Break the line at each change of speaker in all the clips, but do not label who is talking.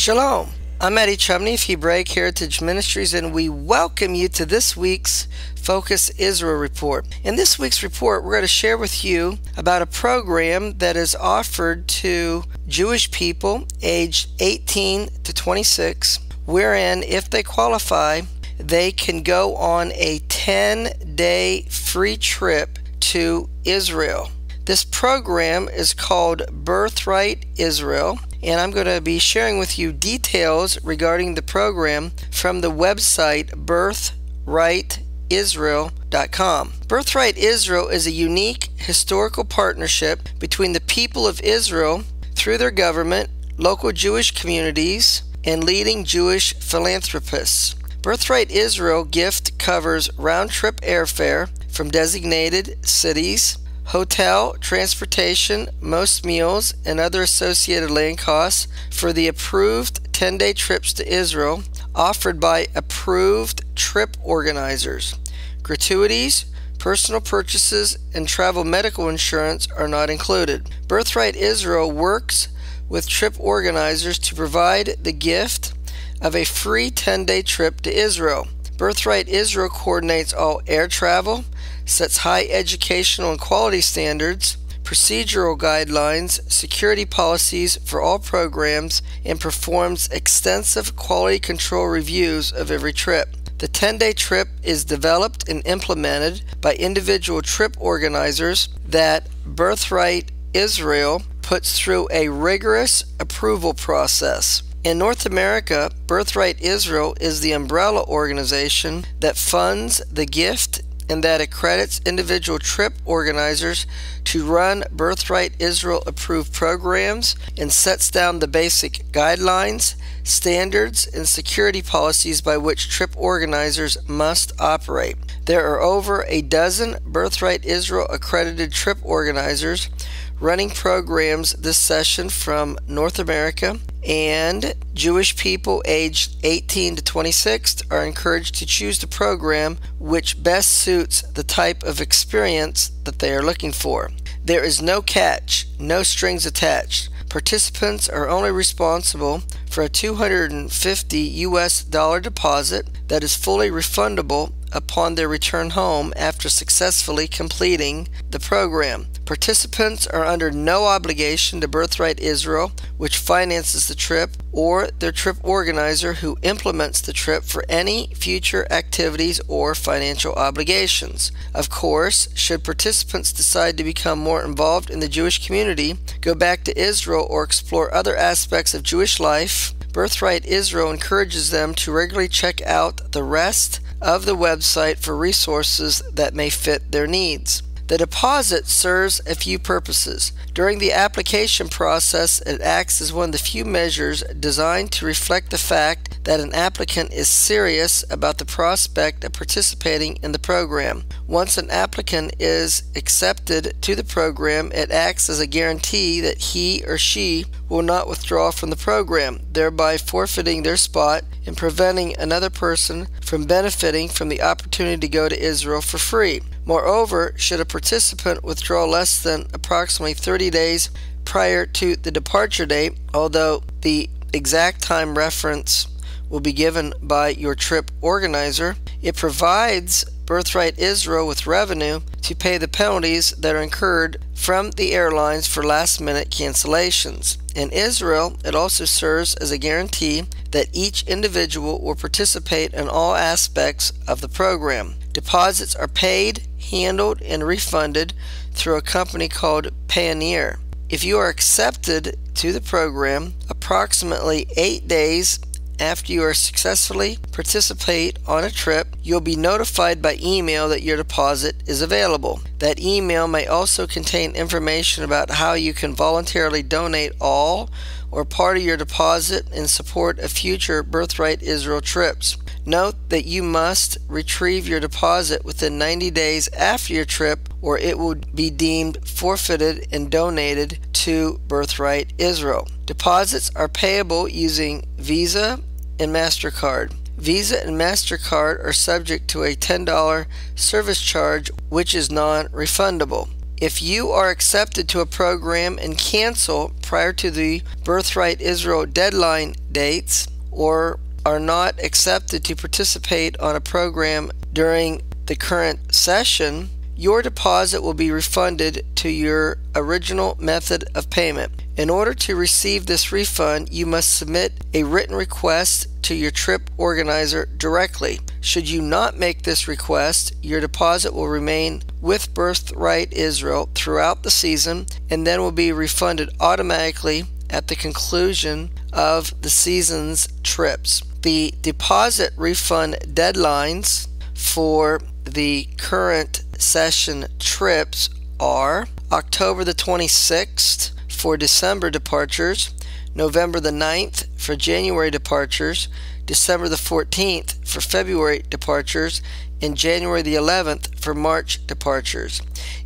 Shalom, I'm Eddie Chumney of Hebraic Heritage Ministries, and we welcome you to this week's Focus Israel Report. In this week's report, we're going to share with you about a program that is offered to Jewish people aged 18 to 26, wherein, if they qualify, they can go on a 10-day free trip to Israel. This program is called Birthright Israel, and I'm going to be sharing with you details regarding the program from the website birthrightisrael.com. Birthright Israel is a unique historical partnership between the people of Israel through their government, local Jewish communities, and leading Jewish philanthropists. Birthright Israel gift covers round-trip airfare from designated cities, hotel, transportation, most meals, and other associated land costs for the approved 10-day trips to Israel offered by approved trip organizers. Gratuities, personal purchases, and travel medical insurance are not included. Birthright Israel works with trip organizers to provide the gift of a free 10-day trip to Israel. Birthright Israel coordinates all air travel, sets high educational and quality standards, procedural guidelines, security policies for all programs, and performs extensive quality control reviews of every trip. The 10-day trip is developed and implemented by individual trip organizers that Birthright Israel puts through a rigorous approval process. In North America, Birthright Israel is the umbrella organization that funds the gift and that accredits individual trip organizers to run Birthright Israel approved programs and sets down the basic guidelines, standards, and security policies by which trip organizers must operate. There are over a dozen Birthright Israel accredited trip organizers running programs this session from North America, and Jewish people aged 18 to 26 are encouraged to choose the program which best suits the type of experience that they are looking for. There is no catch, no strings attached. Participants are only responsible for a $250 deposit that is fully refundable upon their return home after successfully completing the program. Participants are under no obligation to Birthright Israel, which finances the trip, or their trip organizer who implements the trip for any future activities or financial obligations. Of course, should participants decide to become more involved in the Jewish community, go back to Israel, or explore other aspects of Jewish life, Birthright Israel encourages them to regularly check out the rest of the website for resources that may fit their needs. The deposit serves a few purposes. During the application process, it acts as one of the few measures designed to reflect the fact that an applicant is serious about the prospect of participating in the program. Once an applicant is accepted to the program, it acts as a guarantee that he or she will not withdraw from the program, thereby forfeiting their spot and preventing another person from benefiting from the opportunity to go to Israel for free. Moreover, should a participant withdraw less than approximately 30 days prior to the departure date, although the exact time reference will be given by your trip organizer, it provides Birthright Israel with revenue to pay the penalties that are incurred from the airlines for last-minute cancellations. In Israel, it also serves as a guarantee that each individual will participate in all aspects of the program. Deposits are paid, handled, and refunded through a company called Payoneer. If you are accepted to the program, approximately 8 days after you are successfully participate on a trip, you'll be notified by email that your deposit is available. That email may also contain information about how you can voluntarily donate all or part of your deposit in support of future Birthright Israel trips. Note that you must retrieve your deposit within 90 days after your trip, or it will be deemed forfeited and donated to Birthright Israel. Deposits are payable using Visa and MasterCard. Visa and MasterCard are subject to a $10 service charge, which is non-refundable. If you are accepted to a program and cancel prior to the Birthright Israel deadline dates, or are not accepted to participate on a program during the current session, your deposit will be refunded to your original method of payment. In order to receive this refund, you must submit a written request to your trip organizer directly. Should you not make this request, your deposit will remain with Birthright Israel throughout the season and then will be refunded automatically at the conclusion of the season's trips. The deposit refund deadlines for the current session trips are October the 26th for December departures, November the 9th for January departures, December the 14th for February departures, and January the 11th for March departures.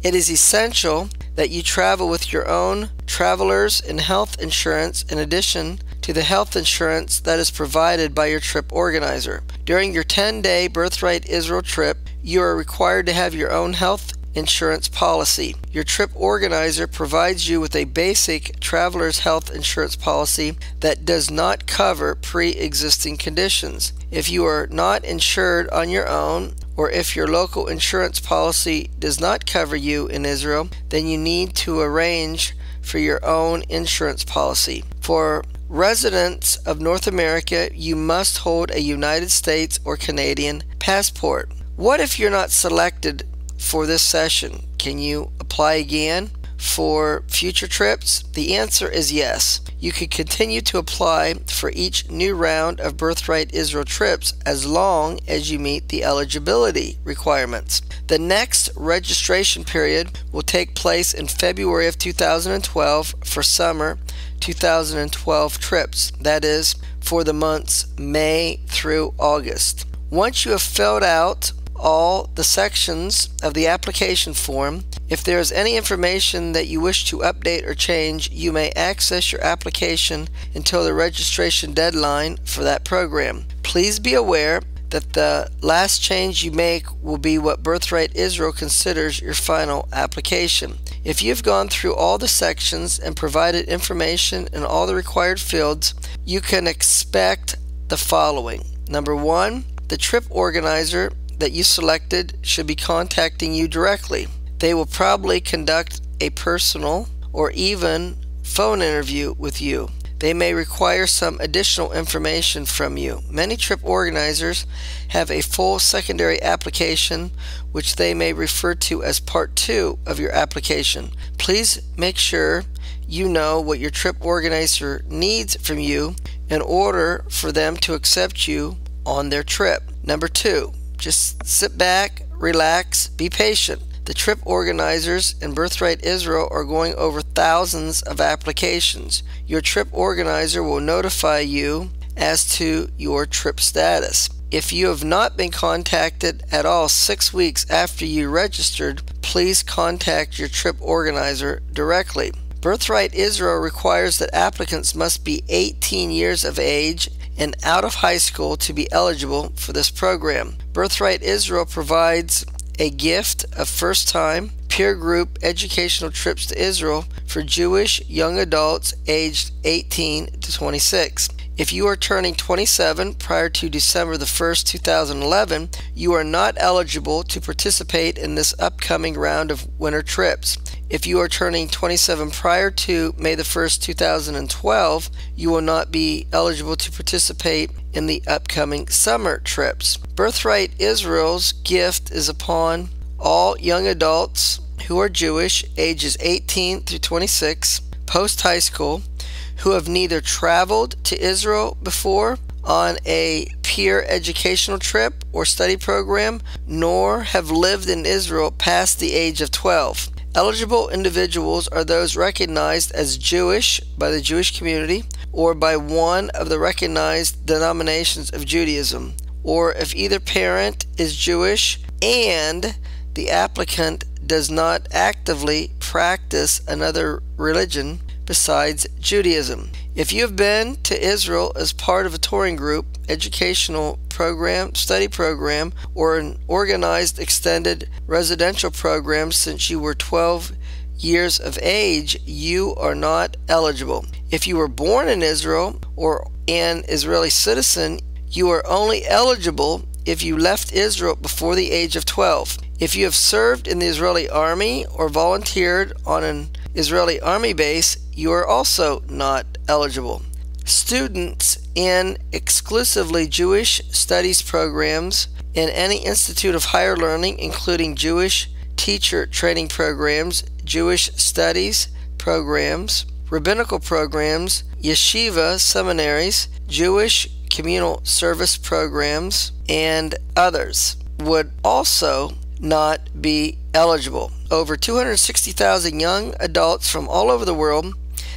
It is essential that you travel with your own travelers and health insurance in addition to the health insurance that is provided by your trip organizer. During your 10-day Birthright Israel trip, you are required to have your own health insurance policy. Your trip organizer provides you with a basic traveler's health insurance policy that does not cover pre-existing conditions. If you are not insured on your own, or if your local insurance policy does not cover you in Israel, then you need to arrange for your own insurance policy. For residents of North America, you must hold a United States or Canadian passport. What if you're not selected for this session? Can you apply again for future trips? The answer is yes. You can continue to apply for each new round of Birthright Israel trips as long as you meet the eligibility requirements. The next registration period will take place in February of 2012 for summer 2012 trips, that is, for the months May through August. Once you have filled out all the sections of the application form, if there is any information that you wish to update or change, you may access your application until the registration deadline for that program. Please be aware that the last change you make will be what Birthright Israel considers your final application. If you've gone through all the sections and provided information in all the required fields, you can expect the following. Number one, the trip organizer that you selected should be contacting you directly. They will probably conduct a personal or even phone interview with you. They may require some additional information from you. Many trip organizers have a full secondary application, which they may refer to as Part 2 of your application. Please make sure you know what your trip organizer needs from you in order for them to accept you on their trip. Number two, just sit back, relax, be patient. The trip organizers in Birthright Israel are going over thousands of applications. Your trip organizer will notify you as to your trip status. If you have not been contacted at all 6 weeks after you registered, please contact your trip organizer directly. Birthright Israel requires that applicants must be 18 years of age and out of high school to be eligible for this program. Birthright Israel provides a gift of first-time peer group educational trips to Israel for Jewish young adults aged 18 to 26. If you are turning 27 prior to December the 1st, 2011, you are not eligible to participate in this upcoming round of winter trips. If you are turning 27 prior to May the 1st, 2012, you will not be eligible to participate in the upcoming summer trips. Birthright Israel's gift is upon all young adults who are Jewish, ages 18 through 26, post-high school, who have neither traveled to Israel before on a peer educational trip or study program, nor have lived in Israel past the age of 12. Eligible individuals are those recognized as Jewish by the Jewish community or by one of the recognized denominations of Judaism, or if either parent is Jewish and the applicant does not actively practice another religion, besides Judaism. If you have been to Israel as part of a touring group, educational program, study program, or an organized extended residential program since you were 12 years of age, you are not eligible. If you were born in Israel or an Israeli citizen, you are only eligible if you left Israel before the age of 12. If you have served in the Israeli army or volunteered on an Israeli army base, you are also not eligible. Students in exclusively Jewish studies programs in any institute of higher learning, including Jewish teacher training programs, Jewish studies programs, rabbinical programs, yeshiva seminaries, Jewish communal service programs, and others, would also not be eligible. Over 260,000 young adults from all over the world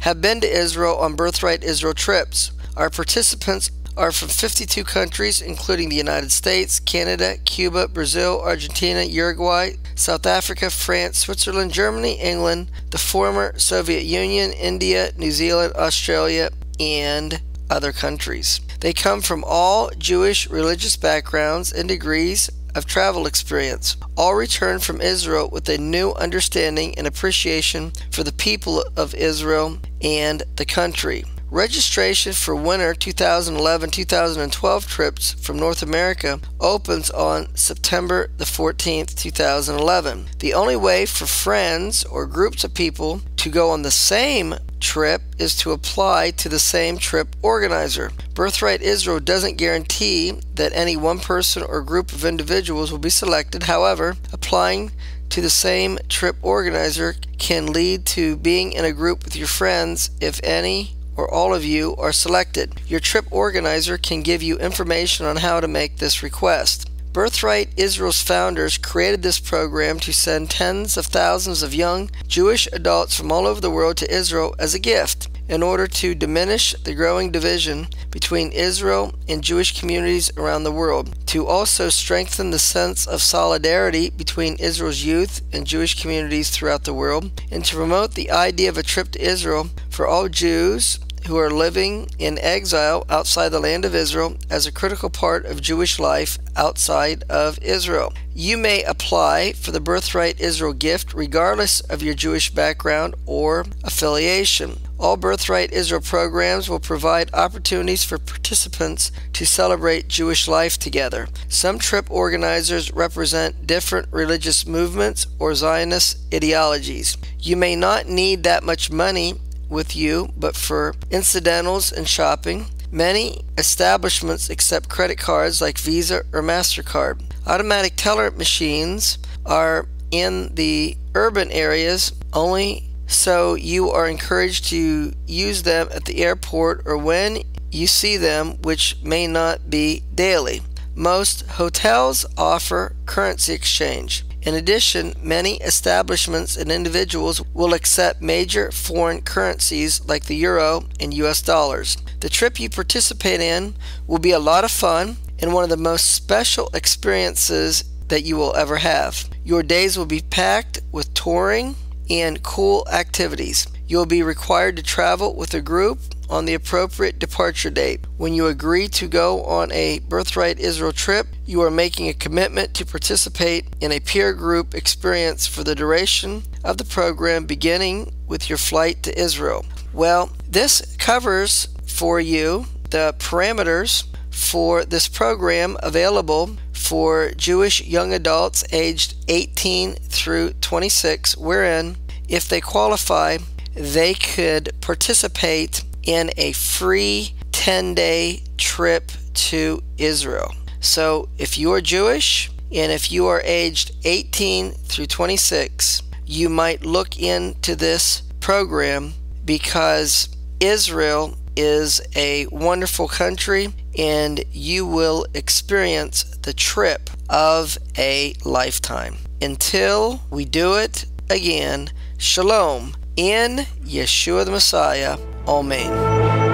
have been to Israel on Birthright Israel trips. Our participants are from 52 countries, including the United States, Canada, Cuba, Brazil, Argentina, Uruguay, South Africa, France, Switzerland, Germany, England, the former Soviet Union, India, New Zealand, Australia, and other countries. They come from all Jewish religious backgrounds and degrees of travel experience. All return from Israel with a new understanding and appreciation for the people of Israel and the country. Registration for winter 2011-2012 trips from North America opens on September the 14th, 2011. The only way for friends or groups of people to go on the same trip is to apply to the same trip organizer. Birthright Israel doesn't guarantee that any one person or group of individuals will be selected. However, applying to the same trip organizer can lead to being in a group with your friends if any or all of you are selected. Your trip organizer can give you information on how to make this request. Birthright Israel's founders created this program to send tens of thousands of young Jewish adults from all over the world to Israel as a gift. In order to diminish the growing division between Israel and Jewish communities around the world, to also strengthen the sense of solidarity between Israel's youth and Jewish communities throughout the world, and to promote the idea of a trip to Israel for all Jews who are living in exile outside the land of Israel as a critical part of Jewish life outside of Israel. You may apply for the Birthright Israel gift regardless of your Jewish background or affiliation. All Birthright Israel programs will provide opportunities for participants to celebrate Jewish life together. Some trip organizers represent different religious movements or Zionist ideologies. You may not need that much money with you, but for incidentals and shopping, many establishments accept credit cards like Visa or MasterCard. Automatic teller machines are in the urban areas only, so you are encouraged to use them at the airport or when you see them, which may not be daily. Most hotels offer currency exchange. In addition, many establishments and individuals will accept major foreign currencies like the euro and US dollars. The trip you participate in will be a lot of fun and one of the most special experiences that you will ever have. Your days will be packed with touring and cool activities. You will be required to travel with a group on the appropriate departure date. When you agree to go on a Birthright Israel trip, you are making a commitment to participate in a peer group experience for the duration of the program, beginning with your flight to Israel. Well, this covers for you the parameters for this program available for Jewish young adults aged 18 through 26, wherein, if they qualify, they could participate in a free 10-day trip to Israel. So if you are Jewish and if you are aged 18 through 26, you might look into this program because Israel is a wonderful country and you will experience the trip of a lifetime. Until we do it again, Shalom in Yeshua the Messiah. Amen.